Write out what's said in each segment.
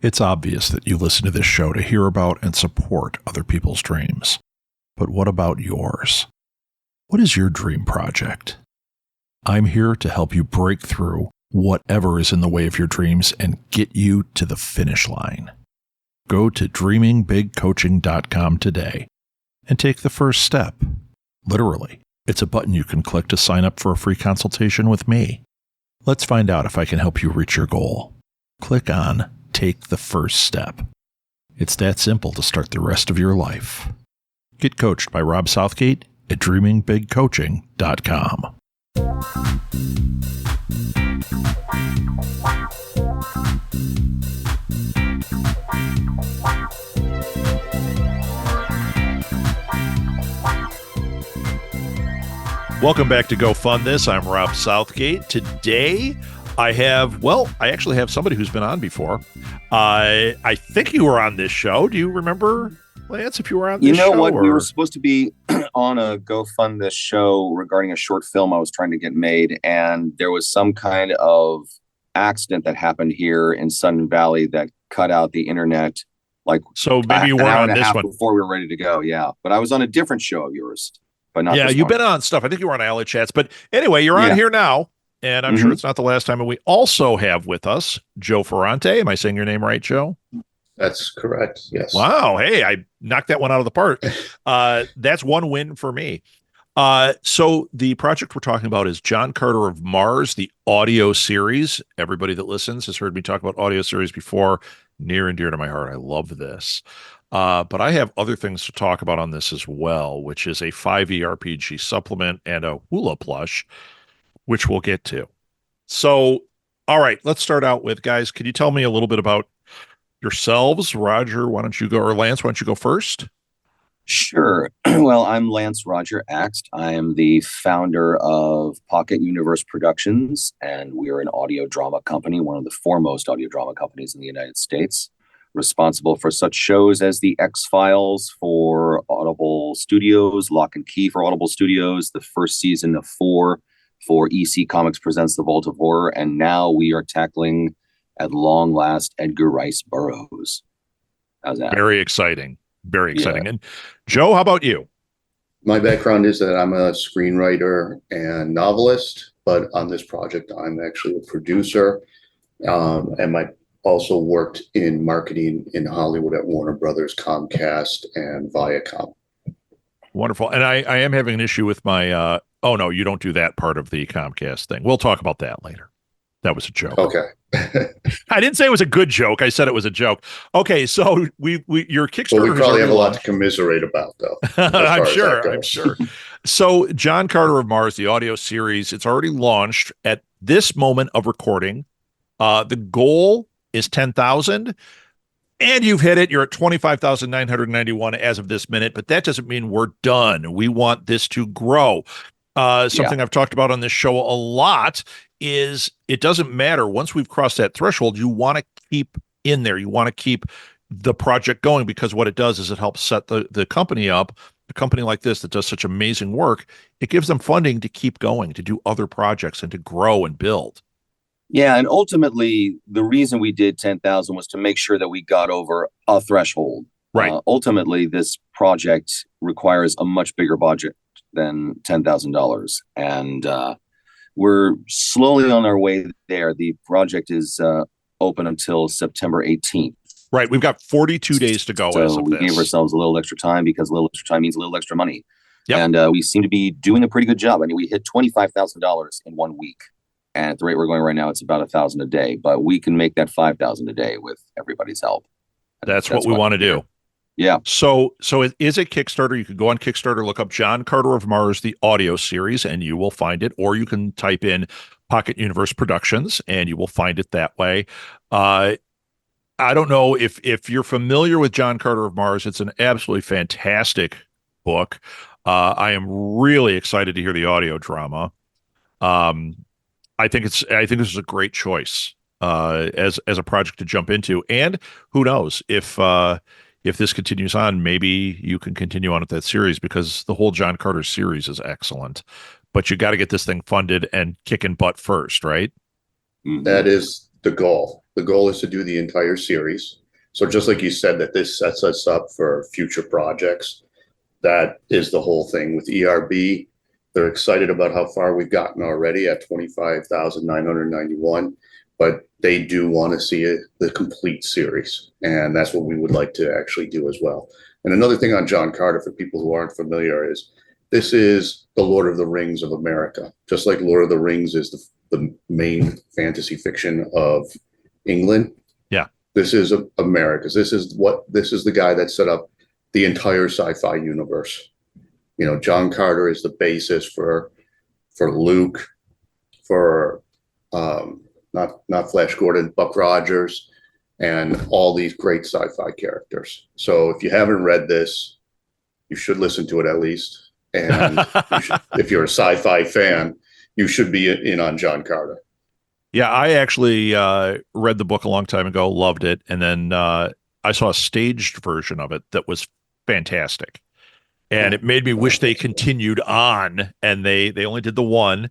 It's obvious that you listen to this show to hear about and support other people's dreams. But what about yours? What is your dream project? I'm here to help you break through whatever is in the way of your dreams and get you to the finish line. Go to dreamingbigcoaching.com today and take the first step. Literally, it's a button you can click to sign up for a free consultation with me. Let's find out if I can help you reach your goal. Click on Take the First Step. It's that simple to start the rest of your life. Get coached by Rob Southgate at dreamingbigcoaching.com. Welcome back to Go Fund This. I'm Rob Southgate. Today, I actually have somebody who's been on before. I think you were on this show. Do you remember, Lance, if you were on this show? You know what? We were supposed to be on a Go Fund This show regarding a short film I was trying to get made, and there was some kind of accident that happened here in Sun Valley that cut out the internet. So maybe you weren't on this one before we were ready to go. Yeah, but I was on a different show of yours, but not. Yeah, you've been on stuff. I think you were on Alley Chats, but anyway, you're on here now. And I'm sure it's not the last time. And we also have with us Joe Ferrante. Am I saying your name right, Joe? That's correct. Yes. Wow. Hey, I knocked that one out of the park. That's one win for me. So the project we're talking about is John Carter of Mars, the audio series. Everybody that listens has heard me talk about audio series before. Near and dear to my heart. I love this. But I have other things to talk about on this as well, which is a 5e RPG supplement and a Woola plush, which we'll get to. So, all right, let's start out with, guys, can you tell me a little bit about yourselves? Roger, why don't you go, or Lance, why don't you go first? Sure. Well, I'm Lance Roger Axt. I am the founder of Pocket Universe Productions, and we're an audio drama company, one of the foremost audio drama companies in the United States, responsible for such shows as The X-Files for Audible Studios, Lock and Key for Audible Studios, the first season of 4 for EC Comics Presents The Vault of Horror, and now we are tackling, at long last, Edgar Rice Burroughs. How's that? Very exciting. Very exciting. Yeah. And Joe, how about you? My background is that I'm a screenwriter and novelist, but on this project, I'm actually a producer. And I also worked in marketing in Hollywood at Warner Brothers, Comcast, and Viacom. Wonderful. And I am having an issue with my, oh no, you don't do that part of the Comcast thing. We'll talk about that later. That was a joke. Okay. I didn't say it was a good joke. I said it was a joke. Okay, so your Kickstarter. Well, we probably have a lot to commiserate about, though. I'm sure. So John Carter of Mars, the audio series, it's already launched at this moment of recording. The goal is 10,000. And you've hit it. You're at 25,991 as of this minute, but that doesn't mean we're done. We want this to grow. Something I've talked about on this show a lot is it doesn't matter. Once we've crossed that threshold, you want to keep in there. You want to keep the project going, because what it does is it helps set the company up. A company like this that does such amazing work, it gives them funding to keep going, to do other projects and to grow and build. Yeah, and ultimately, the reason we did 10,000 was to make sure that we got over a threshold. Right. Ultimately, this project requires a much bigger budget than $10,000, and we're slowly on our way there. The project is open until September 18th. Right. We've got 42 days to go. So we gave ourselves a little extra time, because a little extra time means a little extra money. Yep. And we seem to be doing a pretty good job. I mean, we hit $25,000 in 1 week. And at the rate we're going right now, it's about 1,000 a day. But we can make that 5,000 a day with everybody's help. That's what we want to do. Yeah. So it is a Kickstarter. You can go on Kickstarter, look up John Carter of Mars, the audio series, and you will find it. Or you can type in Pocket Universe Productions, and you will find it that way. I don't know if you're familiar with John Carter of Mars. It's an absolutely fantastic book. I am really excited to hear the audio drama. I think this is a great choice as a project to jump into. And who knows if this continues on, maybe you can continue on with that series, because the whole John Carter series is excellent. But you got to get this thing funded and kicking butt first, right? That is the goal. The goal is to do the entire series. So just like you said, that this sets us up for future projects. That is the whole thing with ERB. They're excited about how far we've gotten already at 25,991, but they do want to see the complete series. And that's what we would like to actually do as well. And another thing on John Carter, for people who aren't familiar, is this is the Lord of the Rings of America. Just like Lord of the Rings is the main fantasy fiction of England. Yeah. This is America's. This is the guy that set up the entire sci-fi universe. You know, John Carter is the basis for Luke, for not Flash Gordon, Buck Rogers, and all these great sci-fi characters. So if you haven't read this, you should listen to it at least. And if you're a sci-fi fan, you should be in on John Carter. Yeah, I actually read the book a long time ago, loved it, and then I saw a staged version of it that was fantastic. And it made me wish they continued on, and they only did the one.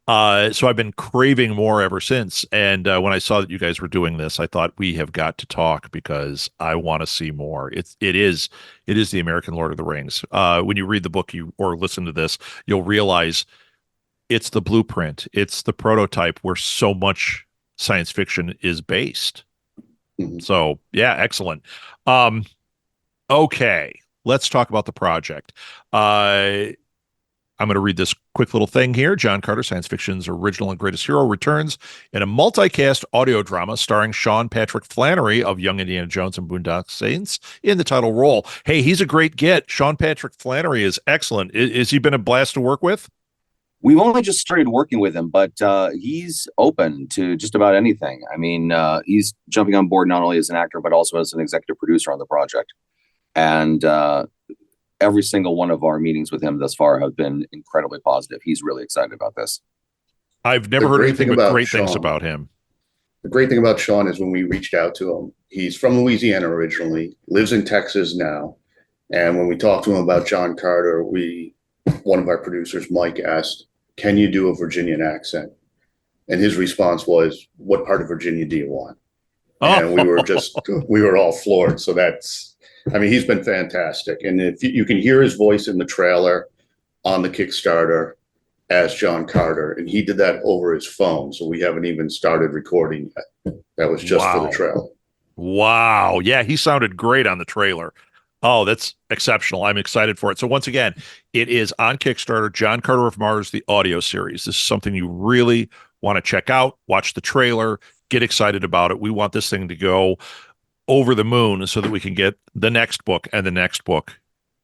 So I've been craving more ever since. And when I saw that you guys were doing this, I thought we have got to talk because I want to see more. It is the American Lord of the Rings. When you read the book or listen to this, you'll realize it's the blueprint. It's the prototype where so much science fiction is based. Mhm. So yeah, excellent. Okay. Let's talk about the project. I'm going to read this quick little thing here. John Carter, science fiction's original and greatest hero, returns in a multicast audio drama starring Sean Patrick Flanery of Young Indiana Jones and Boondock Saints in the title role. Hey, he's a great get. Sean Patrick Flanery is excellent. Is he been a blast to work with? We've only just started working with him, but he's open to just about anything. I mean, he's jumping on board not only as an actor, but also as an executive producer on the project. And every single one of our meetings with him thus far have been incredibly positive. He's really excited about this. I've never heard anything but great things about him. The great thing about Sean is when we reached out to him, he's from Louisiana originally, lives in Texas now. And when we talked to him about John Carter, one of our producers, Mike, asked, "Can you do a Virginian accent?" And his response was, "What part of Virginia do you want?" And we were all floored. So he's been fantastic. And if you can hear his voice in the trailer on the Kickstarter as John Carter, and he did that over his phone. So we haven't even started recording yet. That was just for the trailer. Wow. Yeah, he sounded great on the trailer. Oh, that's exceptional. I'm excited for it. So once again, it is on Kickstarter, John Carter of Mars, the audio series. This is something you really want to check out, watch the trailer, get excited about it. We want this thing to go over the moon so that we can get the next book and the next book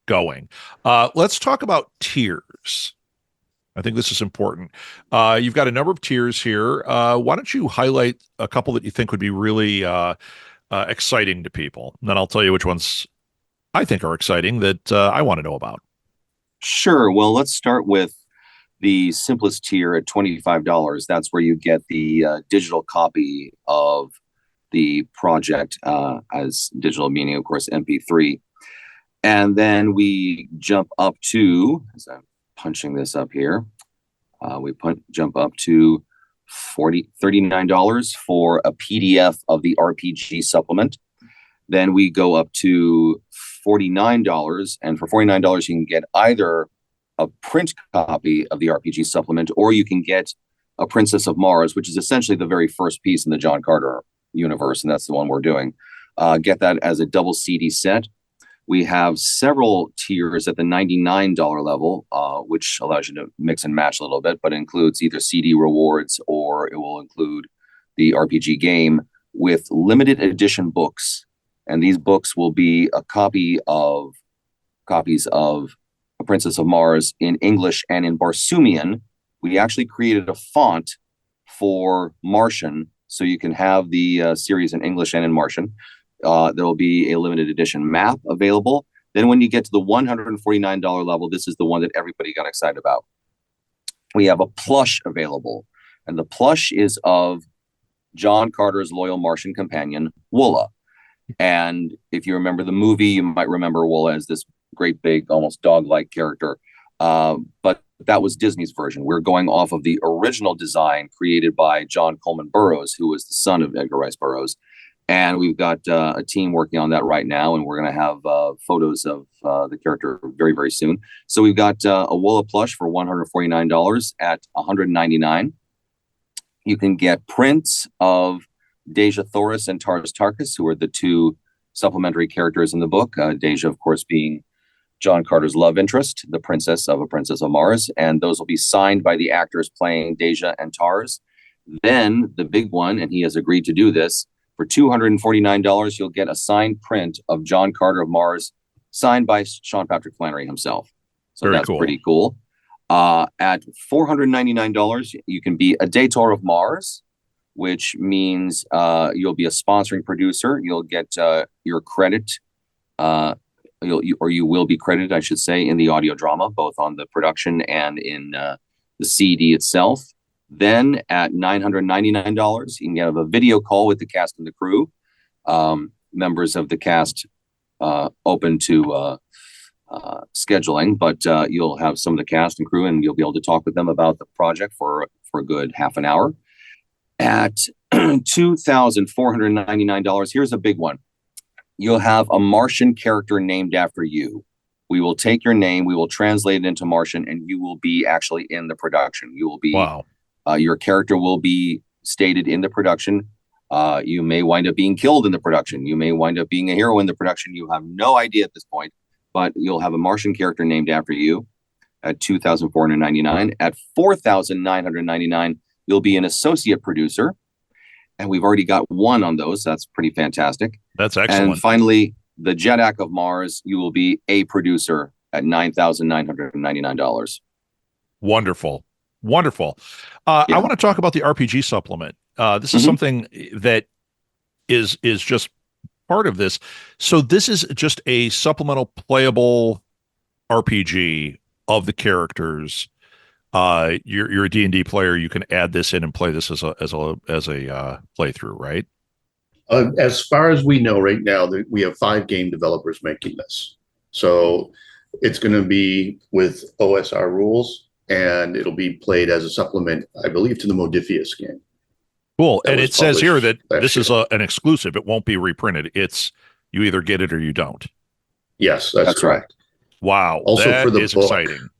going. Let's talk about tiers. I think this is important. You've got a number of tiers here. Why don't you highlight a couple that you think would be really exciting to people? And then I'll tell you which ones I think are exciting that I want to know about. Sure. Well, let's start with the simplest tier at $25. That's where you get the digital copy of the project as digital, meaning, of course, MP3. And then we jump up to, as I'm punching this up here, jump up to $39 for a PDF of the RPG supplement. Then we go up to $49. And for $49, you can get either a print copy of the RPG supplement, or you can get a Princess of Mars, which is essentially the very first piece in the John Carter universe, and that's the one we're doing. Get that as a double CD set. We have several tiers at the $99 level, which allows you to mix and match a little bit, but includes either CD rewards or it will include the RPG game with limited edition books. And these books will be copies of A Princess of Mars in English and in Barsoomian. We actually created a font for Martian, so you can have the series in English and in Martian. There will be a limited edition map available. Then when you get to the $149 level, this is the one that everybody got excited about. We have a plush available. And the plush is of John Carter's loyal Martian companion, Woola. And if you remember the movie, you might remember Woola as this great big, almost dog-like character. But That was Disney's version. We're going off of the original design created by John Coleman Burroughs, who was the son of Edgar Rice Burroughs. And we've got a team working on that right now, and we're going to have photos of the character very, very soon. So we've got a Woola plush for $149 at $199. You can get prints of Deja Thoris and Tars Tarkas, who are the two supplementary characters in the book. Deja, of course, being John Carter's love interest, the princess of A Princess of Mars. And those will be signed by the actors playing Deja and Tars. Then the big one, and he has agreed to do this, for $249, you'll get a signed print of John Carter of Mars, signed by Sean Patrick Flanery himself. So Very that's cool. pretty cool. At $499, you can be a Dator of Mars, which means you'll be a sponsoring producer. You'll get your credit, you will be credited, I should say, in the audio drama, both on the production and in the CD itself. Then at $999, you can have a video call with the cast and the crew. Members of the cast open to scheduling, but you'll have some of the cast and crew, and you'll be able to talk with them about the project for a good half an hour. At $2,499, here's a big one. You'll have a Martian character named after you. We will take your name, we will translate it into Martian, and you will be actually in the production. You will be, Wow. Your character will be stated in the production. You may wind up being killed in the production. You may wind up being a hero in the production. You have no idea at this point, but you'll have a Martian character named after you at $2,499. At $4,999, you'll be an associate producer. And we've already got one on those. So that's pretty fantastic. That's excellent. And finally, the Jedak of Mars, you will be a producer at $9,999. Wonderful. Wonderful. I want to talk about the RPG supplement. This is something that is just part of this. So this is just a supplemental playable RPG of the characters. You're a D&D player. You can add this in and play this as a playthrough, right? As far as we know right now, we have 5 game developers making this. So it's going to be with OSR rules, and it'll be played as a supplement, I believe, to the Modiphius game. Cool. And it says here that this is an exclusive. It won't be reprinted. It's you either get it or you don't. Yes, that's correct. Right. Wow. Also, that for the is book, exciting.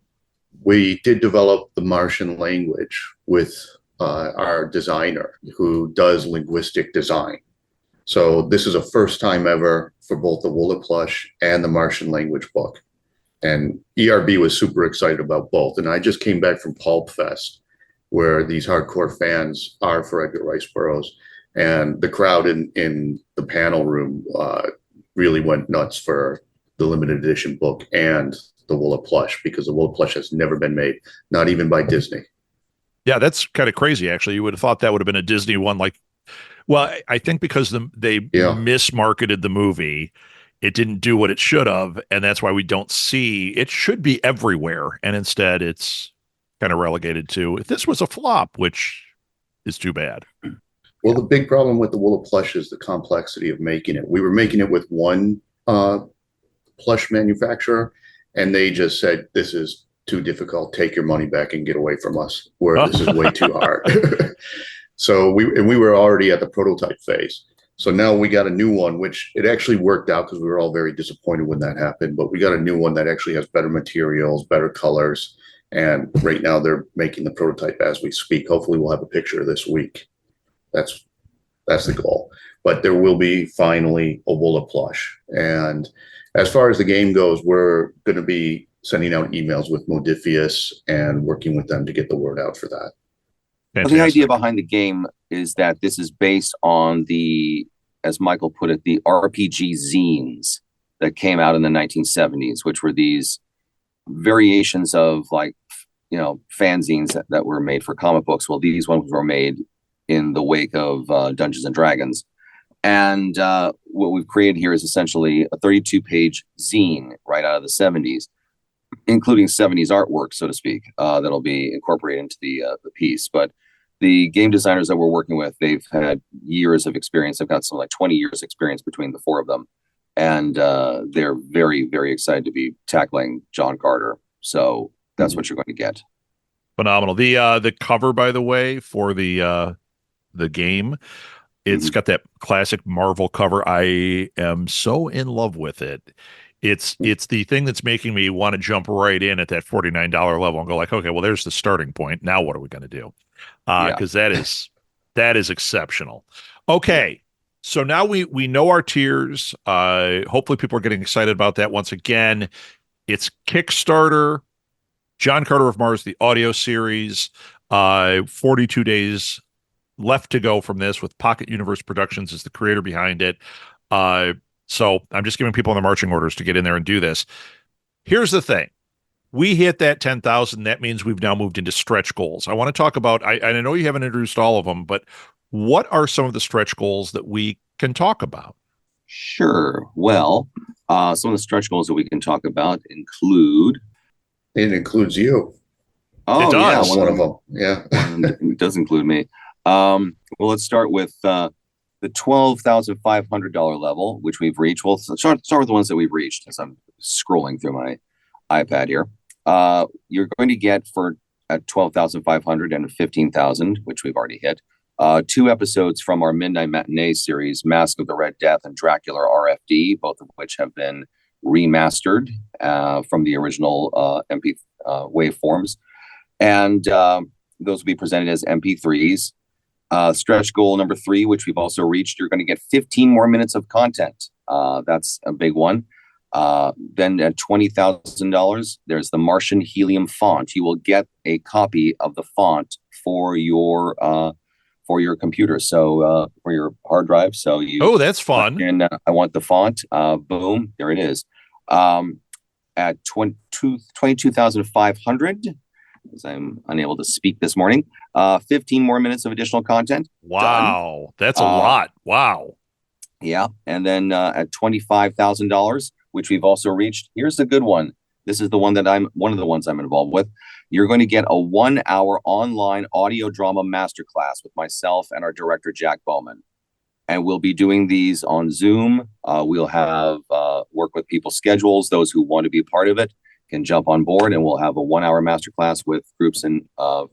We did develop the Martian language with our designer who does linguistic design. So this is a first time ever for both the Woola plush and the Martian language book. And ERB was super excited about both. And I just came back from Pulp Fest, where these hardcore fans are for Edgar Rice Burroughs. And the crowd in the panel room really went nuts for the limited edition book and the Woola plush, because the Woola plush has never been made, not even by Disney. Yeah, that's kind of crazy, actually. You would have thought that would have been a Disney one. Well, I think because they mismarketed the movie, it didn't do what it should have, and that's why we don't see it. Should be everywhere, and instead it's kind of relegated to, if this was a flop, which is too bad. Well, the big problem with the Woola plush is the complexity of making it. We were making it with one plush manufacturer, and they just said, this is too difficult. Take your money back and get away from us, where this is way too hard. So we were already at the prototype phase. So now we got a new one, which it actually worked out because we were all very disappointed when that happened. But we got a new one that actually has better materials, better colors. And right now they're making the prototype as we speak. Hopefully we'll have a picture this week. That's the goal. But there will be finally a Woola plush. And as far as the game goes, we're going to be sending out emails with Modiphius and working with them to get the word out for that. Well, the idea behind the game is that this is based on the, as Michael put it, the RPG zines that came out in the 1970s, which were these variations of fanzines that were made for comic books. Well, these ones were made in the wake of Dungeons and Dragons. And what we've created here is essentially a 32-page zine right out of the 70s, including 70s artwork, so to speak, that'll be incorporated into the piece. But the game designers that we're working with, they've had years of experience. They've got something like 20 years experience between the 4 of them. And they're very, very excited to be tackling John Carter. So that's what you're going to get. Phenomenal. The cover, by the way, for the game, it's got that classic Marvel cover. I am so in love with it. It's the thing that's making me want to jump right in at that $49 level and go like, okay, well, there's the starting point. Now what are we going to do? Because that is exceptional. Okay. So now we know our tiers. Hopefully people are getting excited about that once again. It's Kickstarter, John Carter of Mars, the audio series, 42 days left to go from this, with Pocket Universe Productions as the creator behind it. So I'm just giving people in the marching orders to get in there and do this. Here's the thing. We hit that 10,000. That means we've now moved into stretch goals. I want to talk about, I know you haven't introduced all of them, but what are some of the stretch goals that we can talk about? Sure. Well, some of the stretch goals that we can talk about include. It includes you. Oh, it does. Yeah, one of them. Yeah. It does include me. Well, let's start with the $12,500 level, which we've reached. Well, start with the ones that we've reached as I'm scrolling through my iPad here. You're going to get at 12,500 and 15,000, which we've already hit. 2 episodes from our Midnight Matinee series, Mask of the Red Death and Dracula RFD, both of which have been remastered from the original MP waveforms. And those will be presented as MP3s. Stretch goal number 3, which we've also reached, you're going to get 15 more minutes of content. That's a big one. Then at $20,000, there's the Martian Helium font. You will get a copy of the font for your computer, so for your hard drive. So you. That's fun. And I want the font. Boom, there it is. At 22,500, because I'm unable to speak this morning. 15 more minutes of additional content. Wow, done. That's a lot. Wow. Yeah, and then at $25,000, which we've also reached. Here's a good one. This is one of the ones I'm involved with. You're going to get a 1-hour online audio drama masterclass with myself and our director, Jack Bowman. And we'll be doing these on Zoom. We'll have work with people's schedules. Those who want to be a part of it can jump on board, and we'll have a 1-hour masterclass with groups in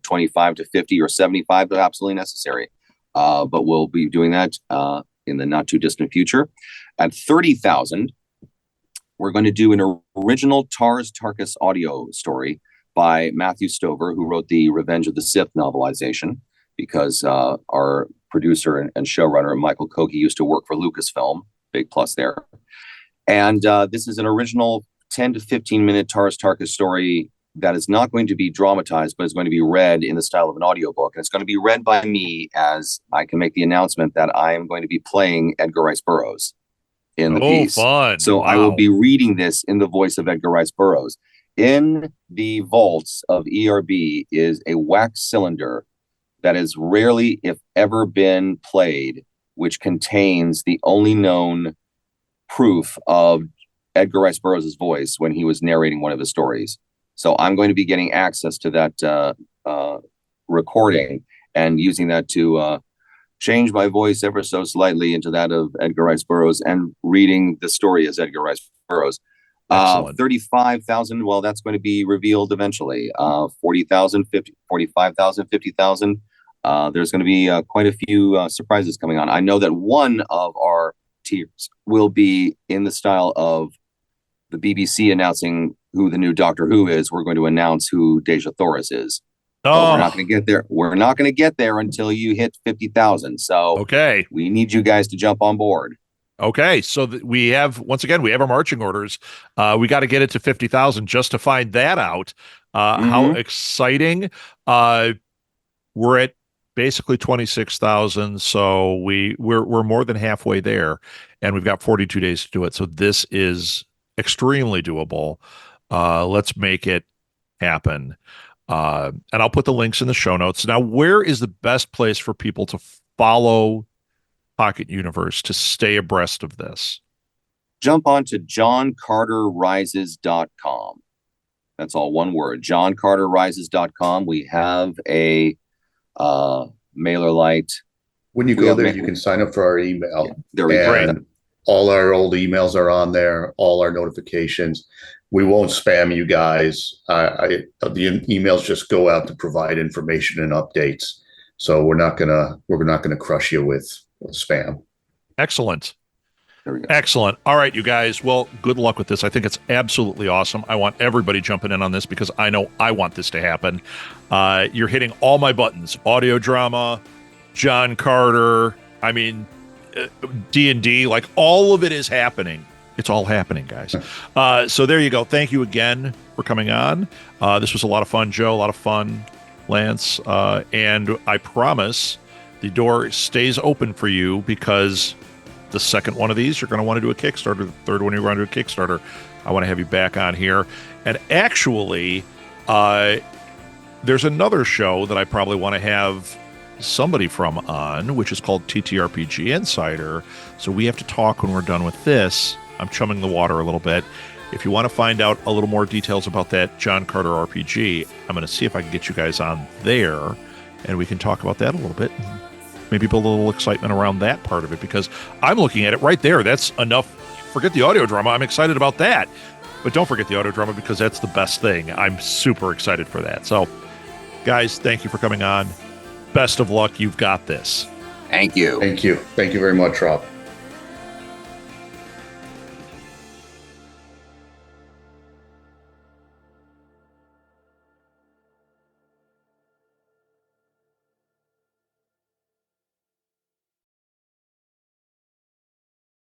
25 to 50 or 75 if absolutely necessary. But we'll be doing that in the not too distant future. At 30,000, we're going to do an original Tars Tarkas audio story by Matthew Stover, who wrote the Revenge of the Sith novelization, because our producer and showrunner, Michael Kogi, used to work for Lucasfilm. Big plus there. And this is an original 10 to 15 minute Tars Tarkas story that is not going to be dramatized, but is going to be read in the style of an audiobook. And it's going to be read by me, as I can make the announcement that I am going to be playing Edgar Rice Burroughs in the piece. Fun. So wow. I will be reading this in the voice of Edgar Rice Burroughs. In the vaults of ERB is a wax cylinder that has rarely, if ever, been played, which contains the only known proof of Edgar Rice Burroughs' voice when he was narrating one of his stories. So I'm going to be getting access to that recording and using that to change my voice ever so slightly into that of Edgar Rice Burroughs and reading the story as Edgar Rice Burroughs. 35,000, well, that's going to be revealed eventually. 40,000, 50, 45,000, 50,000. There's going to be quite a few surprises coming on. I know that one of our tiers will be in the style of the BBC announcing who the new Doctor Who is. We're going to announce who Deja Thoris is. But we're not going to get there. We're not going to get there until you hit 50,000. So okay, we need you guys to jump on board. Okay, so we have, once again, we have our marching orders. We got to get it to 50,000 just to find that out. How exciting. We're at basically 26,000, so we're more than halfway there, and we've got 42 days to do it. So this is extremely doable. Let's make it happen. And I'll put the links in the show notes. Now, where is the best place for people to follow Pocket Universe to stay abreast of this? Jump on to johncarterrises.com. That's all one word, johncarterrises.com. We have a mailer light. When you go there, you can sign up for our email. Yeah, there we go. all our old emails are on there, all our notifications. We won't spam you guys. The emails just go out to provide information and updates. So we're not gonna crush you with spam. Excellent. There we go. Excellent. All right, you guys. Well, good luck with this. I think it's absolutely awesome. I want everybody jumping in on this because I know I want this to happen. You're hitting all my buttons: audio drama, John Carter. I mean, D&D. Like all of it is happening. It's all happening, guys. So there you go. Thank you again for coming on. This was a lot of fun, Joe. A lot of fun, Lance. And I promise the door stays open for you because the second one of these, you're going to want to do a Kickstarter. The third one, you're going to do a Kickstarter. I want to have you back on here. And actually, there's another show that I probably want to have somebody from on, which is called TTRPG Insider. So we have to talk when we're done with this. I'm chumming the water a little bit. If you want to find out a little more details about that John Carter RPG, I'm going to see if I can get you guys on there, and we can talk about that a little bit. Maybe build a little excitement around that part of it, because I'm looking at it right there. That's enough. Forget the audio drama. I'm excited about that. But don't forget the audio drama, because that's the best thing. I'm super excited for that. So, guys, thank you for coming on. Best of luck. You've got this. Thank you. Thank you. Thank you very much, Rob.